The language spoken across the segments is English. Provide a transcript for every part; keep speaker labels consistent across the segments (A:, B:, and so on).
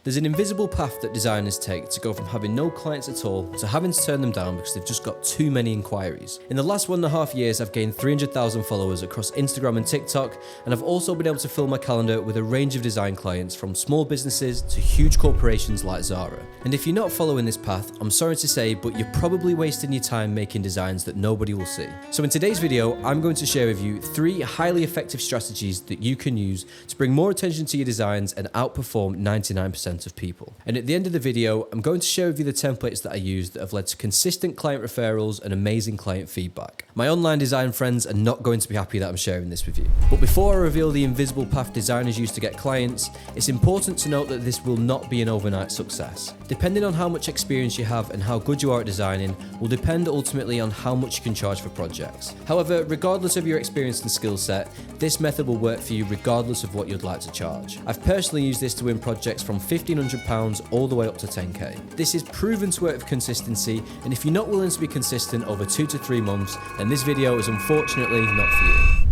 A: There's an invisible path that designers take to go from having no clients at all to having to turn them down because they've just got too many inquiries. In the last 1.5 years, I've gained 300,000 followers across Instagram and TikTok, and I've also been able to fill my calendar with a range of design clients from small businesses to huge corporations like Zara. And if you're not following this path, I'm sorry to say, but you're probably wasting your time making designs that nobody will see. So in today's video, I'm going to share with you 3 highly effective strategies that you can use to bring more attention to your designs and outperform 99% of people. And at the end of the video, I'm going to share with you the templates that I use that have led to consistent client referrals and amazing client feedback. My online design friends are not going to be happy that I'm sharing this with you. But before I reveal the invisible path designers use to get clients, it's important to note that this will not be an overnight success. Depending on how much experience you have and how good you are at designing will depend ultimately on how much you can charge for projects. However, regardless of your experience and skill set, this method will work for you regardless of what you'd like to charge. I've personally used this to win projects from £1,500 all the way up to 10k. This is proven to work with consistency, and if you're not willing to be consistent over 2 to 3 months, then this video is unfortunately not for you.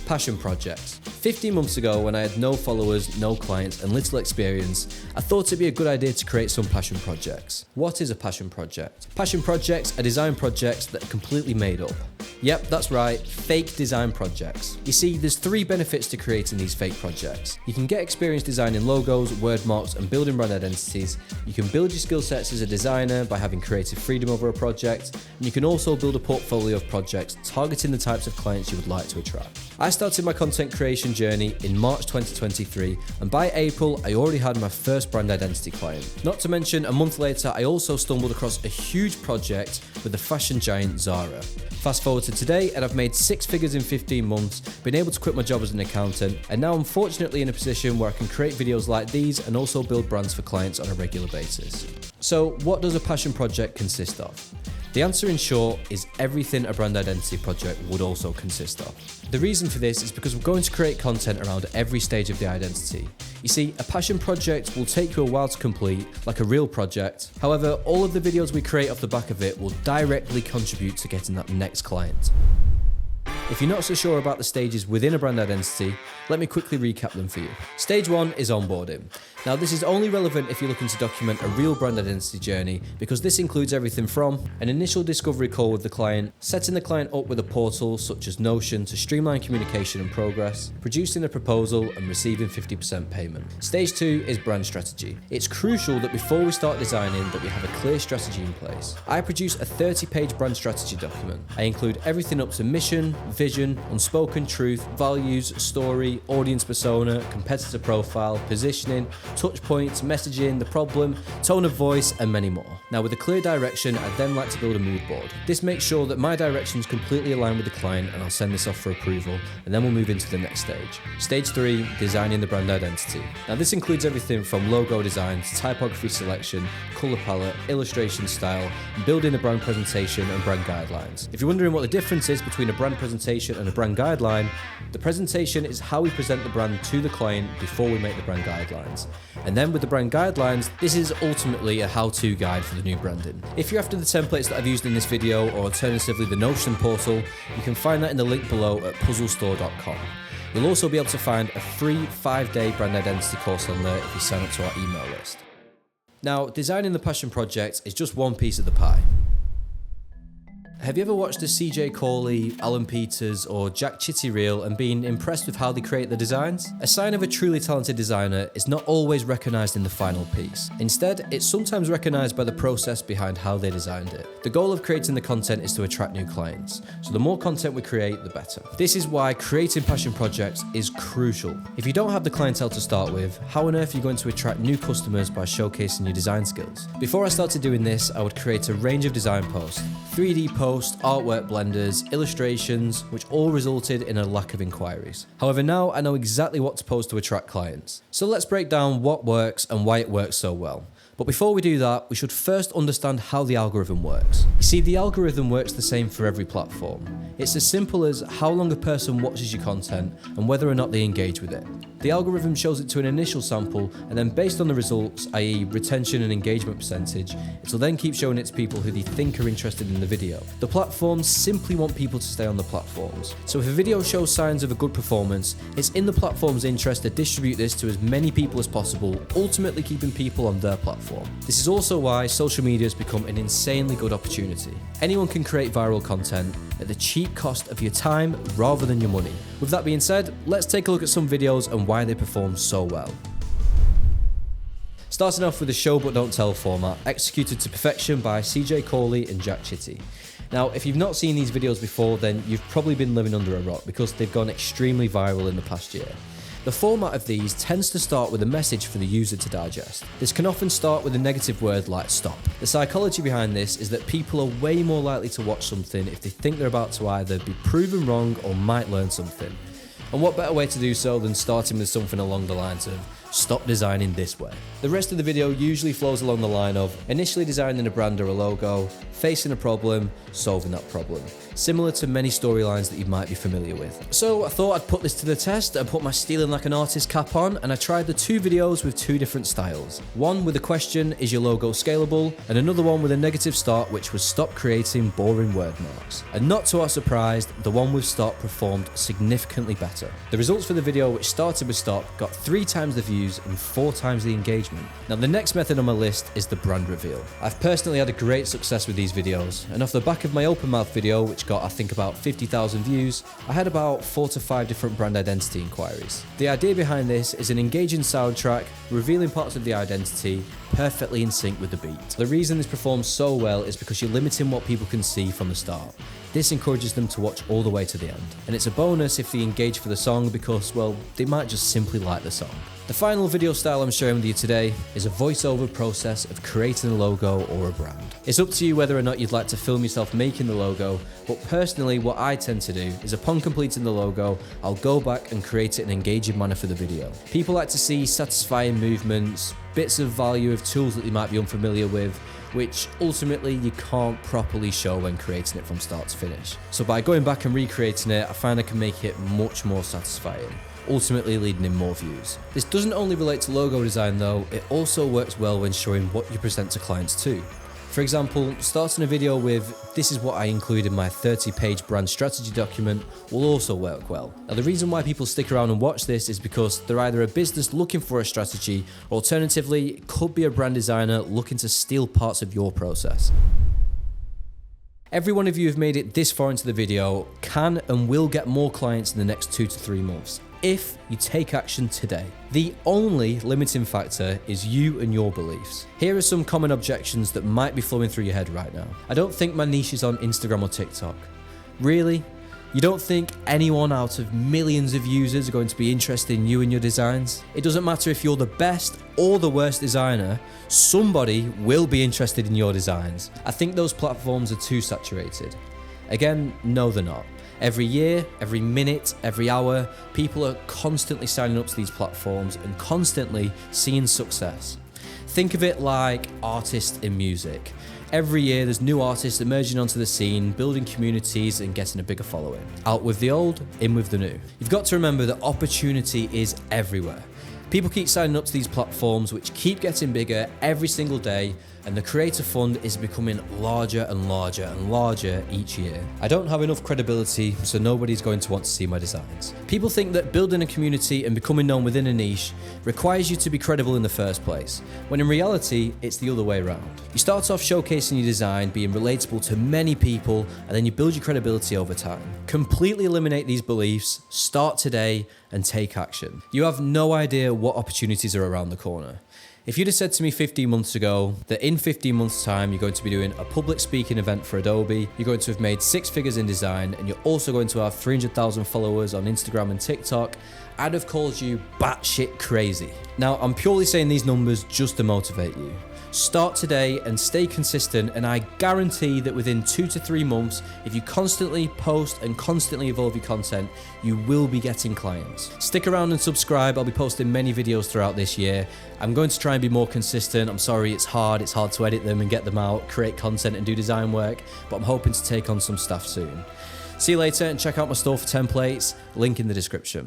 A: Passion projects. 15 months ago, when I had no followers, no clients, and little experience, I thought it'd be a good idea to create some passion projects. What is a passion project? Passion projects are design projects that are completely made up. Yep, that's right, fake design projects. You see, there's 3 benefits to creating these fake projects. You can get experience designing logos, word marks, and building brand identities. You can build your skill sets as a designer by having creative freedom over a project, and you can also build a portfolio of projects targeting the types of clients you would like to attract. I started my content creation journey in March 2023, and by April, I already had my first brand identity client. Not to mention, a month later, I also stumbled across a huge project with the fashion giant Zara. Fast forward to today, and I've made 6 figures in 15 months, been able to quit my job as an accountant, and now I'm fortunately in a position where I can create videos like these and also build brands for clients on a regular basis. So what does a passion project consist of? The answer in short is everything a brand identity project would also consist of. The reason for this is because we're going to create content around every stage of the identity. You see, a passion project will take you a while to complete, like a real project. However, all of the videos we create off the back of it will directly contribute to getting that next client. If you're not so sure about the stages within a brand identity, let me quickly recap them for you. Stage 1 is onboarding. Now, this is only relevant if you're looking to document a real brand identity journey, because this includes everything from an initial discovery call with the client, setting the client up with a portal such as Notion to streamline communication and progress, producing a proposal and receiving 50% payment. Stage 2 is brand strategy. It's crucial that before we start designing that we have a clear strategy in place. I produce a 30-page brand strategy document. I include everything up to mission, vision, unspoken truth, values, story, audience persona, competitor profile, positioning, touch points, messaging, the problem, tone of voice, and many more. Now, with a clear direction, I'd then like to build a mood board. This makes sure that my directions completely align with the client, and I'll send this off for approval, and then we'll move into the next stage. Stage 3, designing the brand identity. Now, this includes everything from logo design to typography selection, color palette, illustration style, and building the brand presentation and brand guidelines. If you're wondering what the difference is between a brand presentation and a brand guideline, the presentation is how we present the brand to the client before we make the brand guidelines. And then with the brand guidelines, this is ultimately a how-to guide for the new branding. If you're after the templates that I've used in this video, or alternatively the Notion portal, you can find that in the link below at puzzlestore.com. You'll also be able to find a free 5-day brand identity course on there if you sign up to our email list. Now, designing the passion project is just one piece of the pie. Have you ever watched a CJ Corley, Alan Peters, or Jack Chitty reel and been impressed with how they create the designs? A sign of a truly talented designer is not always recognised in the final piece. Instead, it's sometimes recognised by the process behind how they designed it. The goal of creating the content is to attract new clients, so the more content we create, the better. This is why creating passion projects is crucial. If you don't have the clientele to start with, how on earth are you going to attract new customers by showcasing your design skills? Before I started doing this, I would create a range of design posts, 3D posts, artwork blenders, illustrations, which all resulted in a lack of inquiries. However, now I know exactly what to post to attract clients. So let's break down what works and why it works so well. But before we do that, we should first understand how the algorithm works. You see, the algorithm works the same for every platform. It's as simple as how long a person watches your content and whether or not they engage with it. The algorithm shows it to an initial sample, and then based on the results, i.e. retention and engagement percentage, it'll then keep showing it to people who they think are interested in the video. The platforms simply want people to stay on the platforms. So if a video shows signs of a good performance, it's in the platform's interest to distribute this to as many people as possible, ultimately keeping people on their platform. This is also why social media has become an insanely good opportunity. Anyone can create viral content at the cheap cost of your time rather than your money. With that being said, let's take a look at some videos and why they perform so well. Starting off with the show but don't tell format, executed to perfection by CJ Corley and Jack Chitty. Now, if you've not seen these videos before, then you've probably been living under a rock because they've gone extremely viral in the past year. The format of these tends to start with a message for the user to digest. This can often start with a negative word like stop. The psychology behind this is that people are way more likely to watch something if they think they're about to either be proven wrong or might learn something. And what better way to do so than starting with something along the lines of stop designing this way. The rest of the video usually flows along the line of initially designing a brand or a logo, facing a problem, solving that problem. Similar to many storylines that you might be familiar with. So I thought I'd put this to the test and put my stealing like an artist cap on, and I tried the two videos with two different styles. One with the question, is your logo scalable? And another one with a negative start, which was stop creating boring word marks. And not to our surprise, the one with stop performed significantly better. The results for the video, which started with stop, got 3 times the views and 4 times the engagement. Now the next method on my list is the brand reveal. I've personally had a great success with these videos, and off the back of my open mouth video, which got I think about 50,000 views, I had about 4 to 5 different brand identity inquiries. The idea behind this is an engaging soundtrack, revealing parts of the identity, perfectly in sync with the beat. The reason this performs so well is because you're limiting what people can see from the start. This encourages them to watch all the way to the end. And it's a bonus if they engage for the song because, well, they might just simply like the song. The final video style I'm sharing with you today is a voiceover process of creating a logo or a brand. It's up to you whether or not you'd like to film yourself making the logo, but personally what I tend to do is upon completing the logo, I'll go back and create it in an engaging manner for the video. People like to see satisfying movements, bits of value of tools that they might be unfamiliar with, which ultimately you can't properly show when creating it from start to finish. So by going back and recreating it, I find I can make it much more satisfying, ultimately leading in more views. This doesn't only relate to logo design though, it also works well when showing what you present to clients too. For example, starting a video with, this is what I include in my 30-page brand strategy document will also work well. Now the reason why people stick around and watch this is because they're either a business looking for a strategy, or alternatively, it could be a brand designer looking to steal parts of your process. Every one of you who've made it this far into the video can and will get more clients in the next 2 to 3 months, if you take action today. The only limiting factor is you and your beliefs. Here are some common objections that might be flowing through your head right now. I don't think my niche is on Instagram or TikTok. Really? You don't think anyone out of millions of users are going to be interested in you and your designs? It doesn't matter if you're the best or the worst designer, somebody will be interested in your designs. I think those platforms are too saturated. Again, no they're not. Every year, every minute, every hour, people are constantly signing up to these platforms and constantly seeing success. Think of it like artists in music. Every year there's new artists emerging onto the scene, building communities and getting a bigger following. Out with the old, in with the new. You've got to remember that opportunity is everywhere. People keep signing up to these platforms which keep getting bigger every single day, and the creator fund is becoming larger and larger and larger each year. I don't have enough credibility, so nobody's going to want to see my designs. People think that building a community and becoming known within a niche requires you to be credible in the first place, when in reality, it's the other way around. You start off showcasing your design, being relatable to many people, and then you build your credibility over time. Completely eliminate these beliefs, start today, and take action. You have no idea what opportunities are around the corner. If you'd have said to me 15 months ago that in 15 months' time you're going to be doing a public speaking event for Adobe, you're going to have made 6 figures in design, and you're also going to have 300,000 followers on Instagram and TikTok, I'd have called you batshit crazy. Now, I'm purely saying these numbers just to motivate you. Start today and stay consistent, and I guarantee that within 2 to 3 months, if you constantly post and constantly evolve your content, you will be getting clients. Stick around and subscribe. I'll be posting many videos throughout this year. I'm going to try and be more consistent. I'm sorry, it's hard to edit them and get them out, create content and do design work, but I'm hoping to take on some stuff soon. See you later, and check out my store for templates, link in the description.